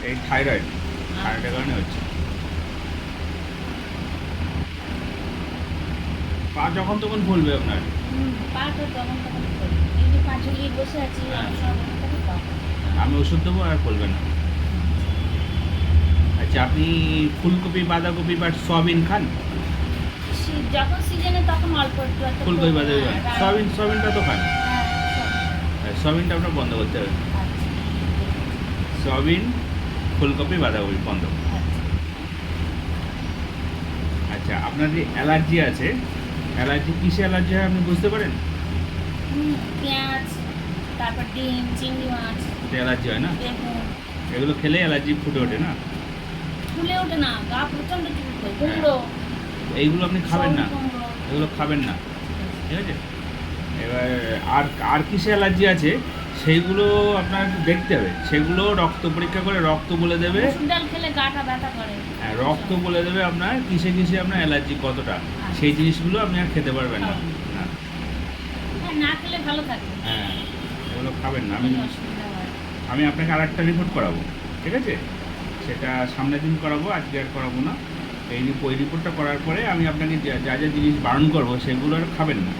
এই থাইরয়েডের কারণে হচ্ছে। পা যখন তখন ফুলবে আপনার। পাটা তখন তখন করি, এই যে পা ঝুলিয়ে বসে আছি হ্যাঁ। অনেক সময় বসে থাকি পা। আমি ওষুধ দেবো আর ফুলবে না। আচ্ছা, আপনি ফুলকপি, বাঁধাকপি বা সয়াবিন খান? যখন সিজনে তখন অল্প একটু একটা ফুলকপি, বাঁধাকপি খান। হ্যাঁ, সয়াবিনটা তো খান। হ্যাঁ, সয়াবিনটা আপনার বন্ধ করতে হবে। আচ্ছা, সয়াবিন, ফুলকপি, বাঁধাকপি বন্ধ। আচ্ছা। আচ্ছা, আপনার যে অ্যালার্জি আছে, অ্যালার্জি কিসে অ্যালার্জি হয় আপনি বুঝতে পারেন? পেঁয়াজ, তারপর ডিম, চিংড়ি মাছ, এটা অ্যালার্জি হয় না? বেগুন। এগুলো খেলে অ্যালার্জি ফুটে ওঠে না? ফুলে ওঠে না, গা প্রচন্ড চুলকোয়। কুমড়ো, এইগুলো আপনি খাবেন না, কুমড়ো। এগুলো খাবেন না, ঠিক আছে? এবার আর আর কিসে অ্যালার্জি আছে সেইগুলো আপনার একটু দেখতে হবে। সেগুলো রক্ত পরীক্ষা করে রক্ত বলে দেবে। মসুর ডাল খেলে গাটা ব্যথা করে। হ্যাঁ, রক্ত বলে দেবে আপনার কিসে কিসে আপনার অ্যালার্জি কতটা। সেই জিনিসগুলো আপনি আর খেতে পারবেন না। না, হ্যাঁ, না খেলে ভালো থাকে। হ্যাঁ, এগুলো খাবেন না। কোনো অসুবিধা হয় না। আমি আপনাকে আর একটা রিপোর্ট করাবো, ঠিক আছে? সেটা সামনের দিন করাবো, আজকে আর করাবো না। ওই রিপোর্টটা করার পরে আমি আপনাকে যা যা যা জিনিস বারণ করবো সেগুলো আর খাবেন না।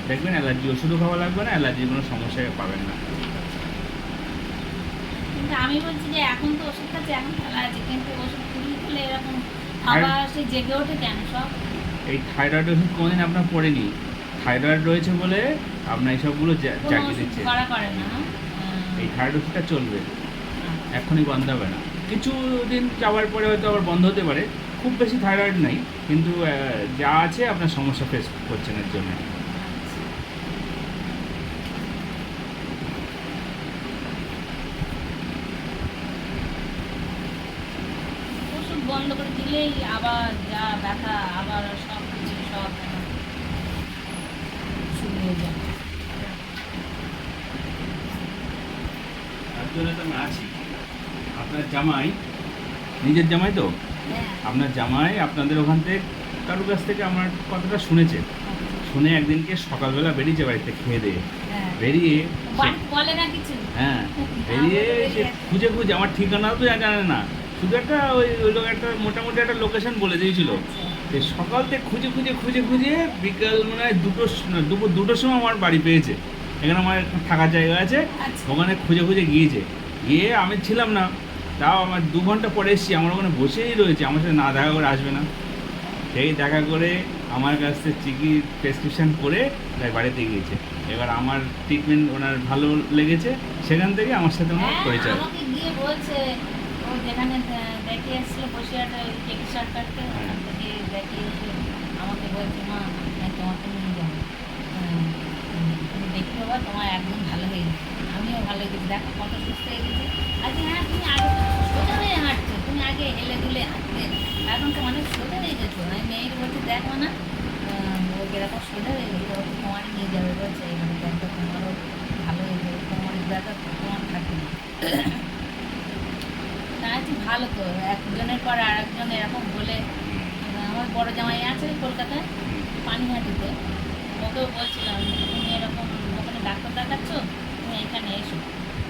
দেখবেন অ্যালার্জি ওষুধও খাওয়া লাগবে না, অ্যালার্জির কোনো সমস্যায় পাবেন না। কিন্তু আমি বলছি যে এখন তো ওষুধ খাচ্ছে, এখন খেলা আছে, কিন্তু ওষুধ ফুরিয়ে খেলে এরকম আবার সে জেগে ওঠে কেন সব? এই থাইরয়েড ওষুধ কোনোদিন আপনার পড়েনি। থাইরয়েড রয়েছে বলে আপনার এইসবগুলো কোনো জাগিয়ে ওষুধ দিচ্ছে। করা করে না। এই থাইরয়েড ওষুধটা চলবে, এখনই বন্ধ হবে না। কিছু দিন যাওয়ার পরে হয়তো আবার বন্ধ হতে পারে। খুব বেশি থাইরয়েড নাই, কিন্তু যা আছে আপনার সমস্যা ফেস করছেন এর জন্য। ওষুধ বন্ধ করে দিলেই আবার যা ব্যথা, আবার সব কিছু সব শুরু হয়ে যায়। তার জন্য তো আমি আছি। আপনার জামাই, নিজের জামাই তো, হ্যাঁ, আপনার জামাই আপনাদের ওখান থেকে কারোর কাছ থেকে আমার কথাটা শুনেছে। শুনে একদিনকে সকালবেলা বেরিয়েছে বাড়িতে খেয়ে দিয়ে। হ্যাঁ। বেরিয়ে বাড়ি বলে না কিছু। হ্যাঁ, বেরিয়ে সে খুঁজে খুঁজে আমার ঠিকানাও তো জানে না, শুধু একটা ওই লোক একটা মোটামুটি একটা লোকেশন বলে দিয়েছিল। সে সকাল থেকে খুঁজে খুঁজে খুঁজে খুঁজে বিকাল মনে হয় দুপুর 2টোর সময় আমার বাড়ি পেয়েছে। এখানে আমার একটা থাকার জায়গা আছে, আচ্ছা। ওখানে খুঁজে খুঁজে গিয়েছে। গিয়ে আমি ছিলাম না, তাও আমার 2 ঘন্টা পরে এসেছি, আমার ওখানে বসেই রয়েছে, আমার সাথে না দেখা করে আসবে না। সেই দেখা করে আমার কাছ থেকে প্রেসক্রিপশান করে তাই বাড়িতে গিয়েছে। এবার আমার ট্রিটমেন্ট ওনার ভালো লেগেছে, সেখান থেকে আমার সাথে ওনার হ্যাঁ, পরিচয়। আমাকে গিয়ে বলছে, ও যেখানে দেখে এসেছিল বসিরহাটে ওই টেকি সরকারকে, ওখান থেকে দেখে এসে আমাকে বলছে, মা আমি তোমাকে নিয়ে যাবো, তুমি দেখতে পাবা, তোমার একদম ভালো হয়ে গেছে। আমিও ভালো হয়ে গেছি, দেখো কত সুস্থ হয়ে গেছে। আজকে হ্যাঁ, তুমি আগে তো সোজা হয়ে হাঁটছো, তুমি আগে হেলে দুলে হাঁটতে, এখন তো অনেক সোজা হয়ে গেছো। আমি মেয়েকে বলছি, দেখো না ও কিরকম সোজা হয়ে গেছে, ও তো তোমারই নিয়ে যাবে বলছে, এখানে দেখো তোমারও ভালো হয়ে যাবে, তোমার ব্যথা তোমার থাকবে না। তা আছি ভালো তো, একজনের পর আর একজন এরকম বলে। আমার বড় জামাই আছে কলকাতায়, পানিহাটিতে, ওকেও বলছিলাম তুমি এরকম ওখানে ডাক্তার দেখাচ্ছ, তুমি এখানে এসো,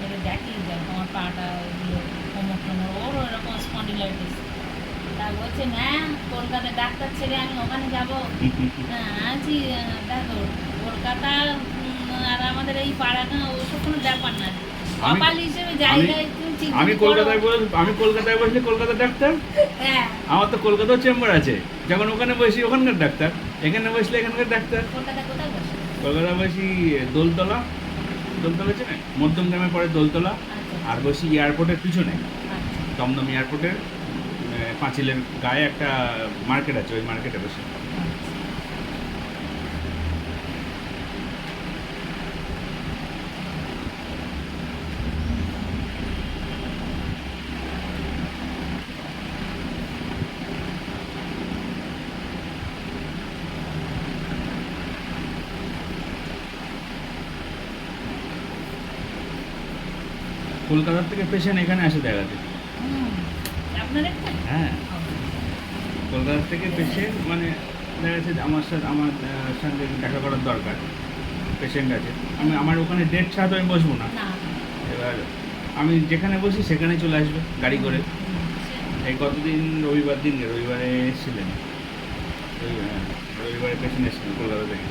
এবার দেখিয়ে যাও তোমার পাটা ওইগুলো কোমর টোমর, ওরও এরকম স্পন্ডিলাইটিস। তা বলছে হ্যাঁ, কলকাতায় ডাক্তার ছেড়ে আমি ওখানে যাবো। হ্যাঁ আছি, দেখো কলকাতা আর আমাদের এই পাড়াটা ওসব কোনো ব্যাপার না। কপাল হিসেবে জায়গায় তুমি ঠিক আমি করো। কলকাতায় বসলে কলকাতার ডাক্তার, হ্যাঁ, আমার তো কলকাতাও চেম্বার আছে। যখন ওখানে বসি ওখানকার ডাক্তার, এখানে বসলে এখানকার ডাক্তার। কলকাতায় কোথায় বসে? কলকাতায় বসি দোলতলা, দোলতলা চেনে, মধ্যমগ্রামের পরে দোলতলা। আচ্ছা, আর বসি এয়ারপোর্টের পিছনে, আচ্ছা। দমদম এয়ারপোর্টের পাঁচিলের গায়ে একটা মার্কেট আছে, ওই মার্কেটে বসে। কলকাতার থেকে পেশেন্ট এখানে আসে দেখাতে। হুম, আপনার একটা? হ্যাঁ, কলকাতা থেকে পেশেন্ট মানে দেখা যাচ্ছে আমার সঙ্গে দেখা করার দরকার, পেশেন্ট আছে, আমার ওখানে ডেট ছাড়া তো আমি বসবো না। না, এবার আমি যেখানে বসি সেখানে চলে আসবে গাড়ি করে। এই কতদিন রবিবারে এসেছিলেন, রবিবারে পেশেন্ট এসেছিলেন কলকাতা থেকে।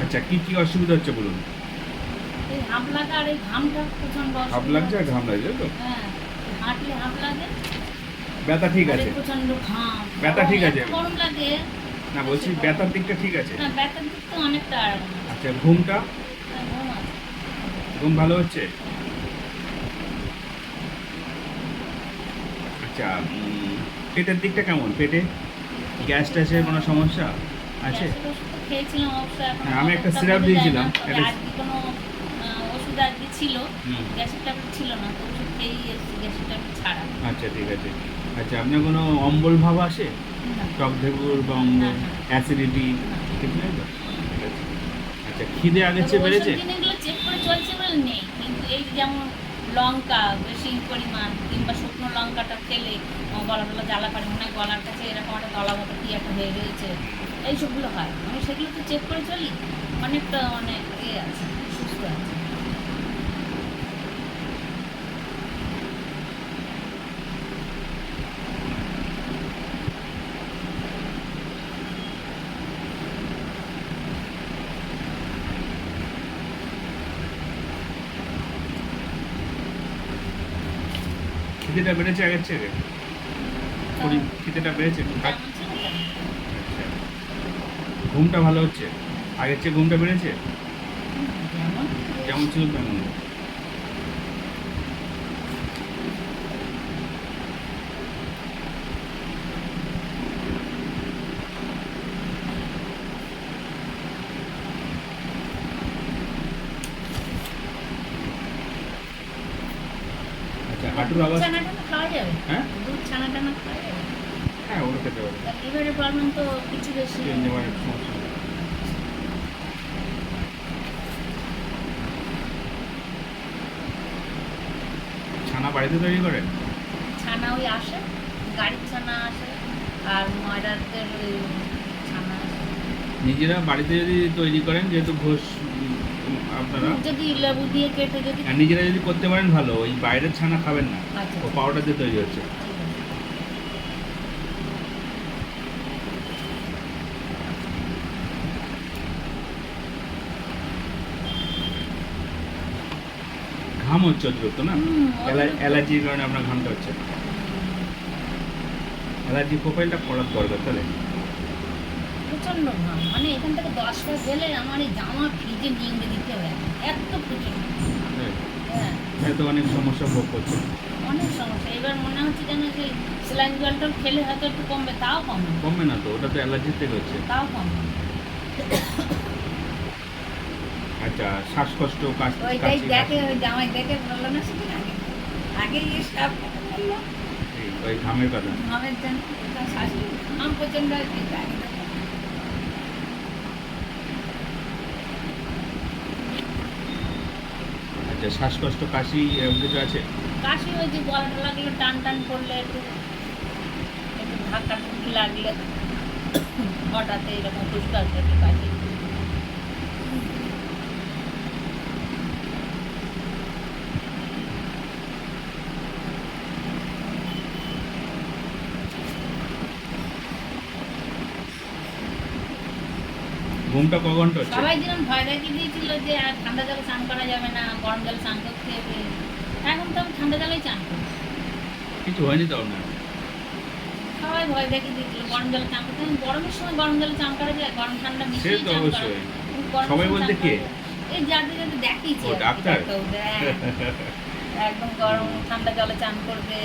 আচ্ছা, কি কি অসুবিধা হচ্ছে বলুন? এই হাঁপ লাগা আর এই ঘামটা প্রচন্ড হাঁপ লাগছে আর ঘাম লাগছে তো? হ্যাঁ, হাঁটলে হাঁপ লাগে। ব্যথা ঠিক আর আছে? এই প্রচন্ড ঘাম। ব্যথা ঠিক এত আছে? গরম লাগে। না, বলছি ব্যথার দিকটা ঠিক আছে? না, ব্যথার দিক তো অনেকটা আরাম। আচ্ছা, ঘুমটা? হ্যাঁ, ঘুম আছে। ঘুম ভালো হচ্ছে? আচ্ছা, পেটের দিকটা কেমন? পেটে গ্যাস ট্যাসের কোনো সমস্যা আছে? গ্যাসের ওষুধ তো খেয়েছিলাম অবশ্য, এখন হ্যাঁ, আমি একটা অতটা সিরাপ বোঝা যায় দিয়েছিলাম, না। তবে একটা- আজকে কোনো ওষুধ আজকে ছিল, হুম। গ্যাসের ট্যাবলেট ছিল না, তো ওষুধ খেয়েই এসেছি গ্যাসের ট্যাবলেট ছাড়া। আচ্ছা, ঠিক আছে। আচ্ছা, আপনার কোনো অম্বল ভাব আসে? না, টক ঢেকুর বা অম্বল, না, না। অ্যাসিডিটি কিছু নেই তো? ঠিক আছে। আচ্ছা, খিদে আগের তবে চেয়ে ওইসব বেড়েছে? জিনিসগুলো চেক করে চলছে বলে নেই, কিন্তু এই যেমন লঙ্কা বেশি পরিমাণ কিংবা শুকনো লঙ্কাটা খেলে গলা টলা জ্বালা করে, মনে হয় গলার কাছে এরকম একটা দলা মতো কি একটা হয়ে রয়েছে, এইসবগুলো হয়। আমি সেগুলো তো চেক করে চলি, অনেকটা অনেক আছে, সুস্থ আছে। খিদেটা বেড়েছে আগের থেকে? খিদেটা বেড়েছে? যেমন ছিল তেমন। আচ্ছা, ঘুমটা ভালো হচ্ছে? আগের চেয়ে ঘুমটা বেড়েছে? যেমন যেমন ছিল তেমন? আচ্ছা, হাঁটুর আওয়াজ? ছানা টানা খাওয়া যাবে? হ্যাঁ? দুধ ছানা টানা খাওয়া যাবে? হ্যাঁ, ওটা খেতে পারে। লিভারের প্রবলেম তো কিছু বেশি। লিভারের সমস্যা। ছানা বাড়িতে তৈরি করেন? ছানা ওই আসে, গাড়ির ছানা আসে, আর ময়দাদের ওই ছানা আসে। নিজেরা বাড়িতে যদি তৈরি করেন, যেহেতু ঘোষ আপনারা, যদি লেবু দিয়ে কেটে যদি আর নিজেরা যদি করতে পারেন ভালো। ওই বাইরের ছানা খাবেন না, আচ্ছা, ও পাউডার দিয়ে তৈরি হচ্ছে। ঠিক আছে। ঘাম হচ্ছে অতিরিক্ত না? অতিরিক্ত। অ্যালার্জির কারণে আপনার ঘামটা হচ্ছে। অ্যালার্জি প্রোফাইলটা করার দরকার তাহলে। প্রচণ্ড ঘাম, মানে এখান থেকে 10 পাক গেলে আমার এই জামা ভিজে নিংড়ে দিতে হয়, এত প্রচণ্ড। হ্যাঁ, হ্যাঁ, হয়তো অনেক সমস্যা ভোগ করছে। অনেক সমস্যা। এবার মনে হচ্ছে যেন সেই স্যালাইন জলটা খেলে হয়তো একটু কমবে, তাও কমবে না, কমবে না তো, ওটা তো অ্যালার্জির থেকে হচ্ছে। তাও কমবে না। আচ্ছা, শ্বাসকষ্ট, ওইটাই কাশি, দেখে, ওই জামাই দেখে বললো না সেদিন আগে, আগে এই সব বললো ওই ঘামের কথা। ঘামের জন্য এটা শাশুড়ি ঘাম প্রচণ্ড হয়, কিন্তু আগে দেখে। আচ্ছা, শ্বাসকষ্ট, কাশি এরকম কিছু আছে? কাশি ওই যে গলাটা লাগলে, টান টান করলে, একটু একটু ধাক্কা টুকি লাগলে হঠাৎ এরকম ফুসকাল থেকে কাশি। ঘুমটা ক ঘন্টা হচ্ছে? সবাই যেরকম ভয় দেখিয়ে দিয়েছিল যে আর ঠান্ডা জলে স্নান করা যাবে না, গরম জলে স্নান করতে হবে, এখন তো আমি ঠান্ডা জলেই চান করি। কিছু হয়নি তো আপনার? সবাই ভয় দেখিয়ে দিয়েছিল গরম জলে চান করতে। এখন গরমের সময় গরম জলে চান করা যায়, গরম ঠান্ডা সে মিশিয়ে তো চান করা অবশ্যই। যায়। কিন্তু গরমের সবাই সময় বলতে চান কে? করা যায়। এই যাদের যাদের দেখিয়েছি ও, আর কি, ডাক্তার? ডাক্তারবাবুদের, হ্যাঁ। একদম গরম ঠান্ডা জলে চান করবে,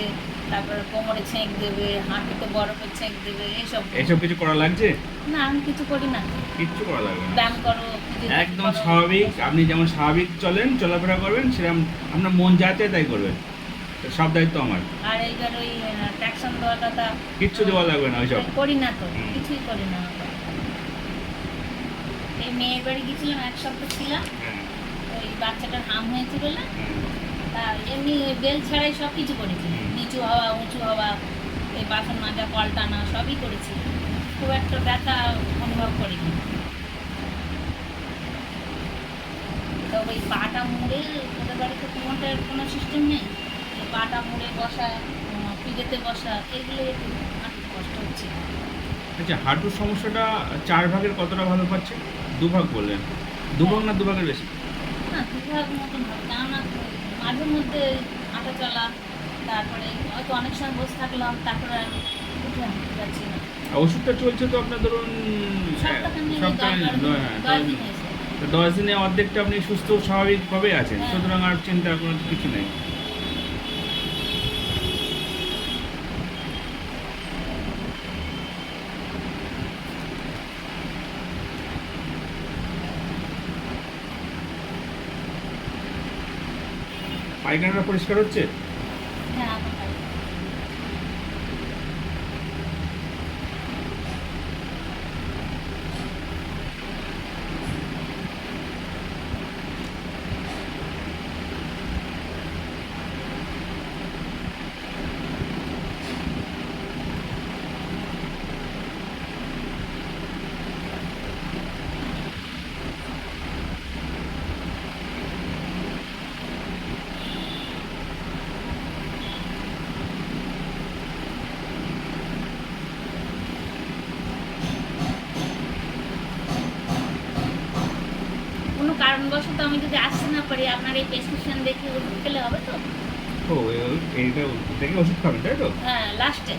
তারপরে কোমরে ছেঁক দেবে, হাঁটুতে বরফের ছেঁক দেবে, এইসব। এসব কিছু করা লাগছে? না, আমি কিছু করি না। কিচ্ছু করা লাগবে না, ব্যায়াম করো, ফিজিওথেরাপি একদম করো। স্বাভাবিক। আপনি যেমন স্বাভাবিক চলেন, চলাফেরা করবেন, সেরকম আপনার মন যা চায় তাই করবেন। তো সব দায়িত্ব আমার। আর এইবার ওই ট্যাকশন দেওয়ার কথা কিচ্ছু দেওয়া লাগবে না ওইসব। করি না তো, হুম। কিছুই করি না। এই মেয়ের বাড়ি গেছিলাম, এক সপ্তাহ ছিলাম। হ্যাঁ, ওই বাচ্চাটার হাম হয়েছে বলে হ্যাঁ। তা এমনি বেল ছাড়াই সব কিছু করেছি। হুম। নিচু হওয়া, উঁচু হওয়া, এই বাসন মাজা, কল টানা, সবই করেছি। খুব একটা ব্যথা অনুভব করিনি। তো ওই পাটা মুড়ে, ওদের বাড়িতে কোমরটার কোনো সিস্টেম নেই, এই পাটা মুড়ে বসা, পিঠেতে বসা, এগুলো একটু হাঁটু কষ্ট হচ্ছে। আচ্ছা, হাঁটুর সমস্যাটা 4 ভাগের কতটা ভালো পাচ্ছে? 2 ভাগ বললেন। 2 ভাগ না 2 ভাগের বেশি? না, দুভাগ মতন হবে, কেননা মাঝে মধ্যে হাঁটা চলা, তারপরে হয়তো অনেক সময় বসে থাকলাম, তারপরে আর উঠে হাঁটতে পারছি না। আর ওষুধটা চলছে তো আপনার, ধরুন সপ্তাহখানেক, সপ্তাহে 10 দিন হয়েছে। 10 দিনে অর্ধেকটা আপনি সুস্থ স্বাভাবিকভাবে আছেন, হ্যাঁ। সুতরাং আর চিন্তা করার কিছু নেই। পায়খানাটা পরিষ্কার হচ্ছে? হ্যাঁ, আমার বাড়ি। কোনো কারণবশত আমি যদি আসতে না পারি, আপনার এই প্রেসক্রিপশন দেখে ওষুধ খেলে হবে তো? ও, এইটা দেখে ওষুধ খাবেন, তাই তো? হ্যাঁ, লাস্টে।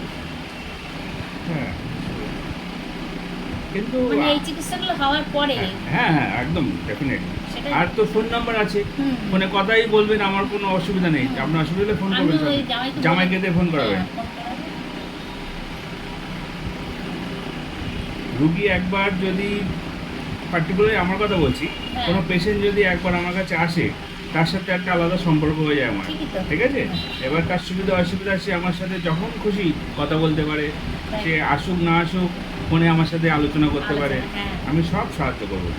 হ্যাঁ, কিন্তু মানে এই চিকিৎসাগুলো হওয়ার পরে। হ্যাঁ হ্যাঁ, একদম ডেফিনেটলি। সেটাই। আর তো ফোন নাম্বার আছে, হুম। ফোনে কথাই বলবেন, আমার কোনো অসুবিধা নেই। আপনার অসুবিধা হলে ফোন আমি করবেন, ওই জামাইকে দিয়ে ফোন করাবেন। হ্যাঁ, ফোন করাবো। রুগী একবার যদি, পার্টিকুলারলি আমার কথা বলছি, হ্যাঁ। কোনো পেশেন্ট যদি একবার আমার কাছে আসে, তার সাথে একটা আলাদা সম্পর্ক হয়ে যায় আমার। ঠিকই তো। ঠিক আছে? এবার তার সুবিধা অসুবিধা, সে আমার সাথে যখন খুশি কথা বলতে পারে, সে আসুক না আসুক, ফোনে আমার সাথে আলোচনা করতে পারে। আলোচনা, হ্যাঁ। আমি সব সাহায্য করবো।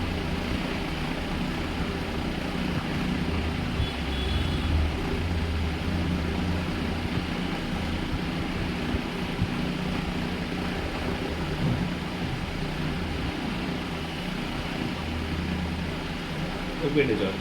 তো পেটে চল।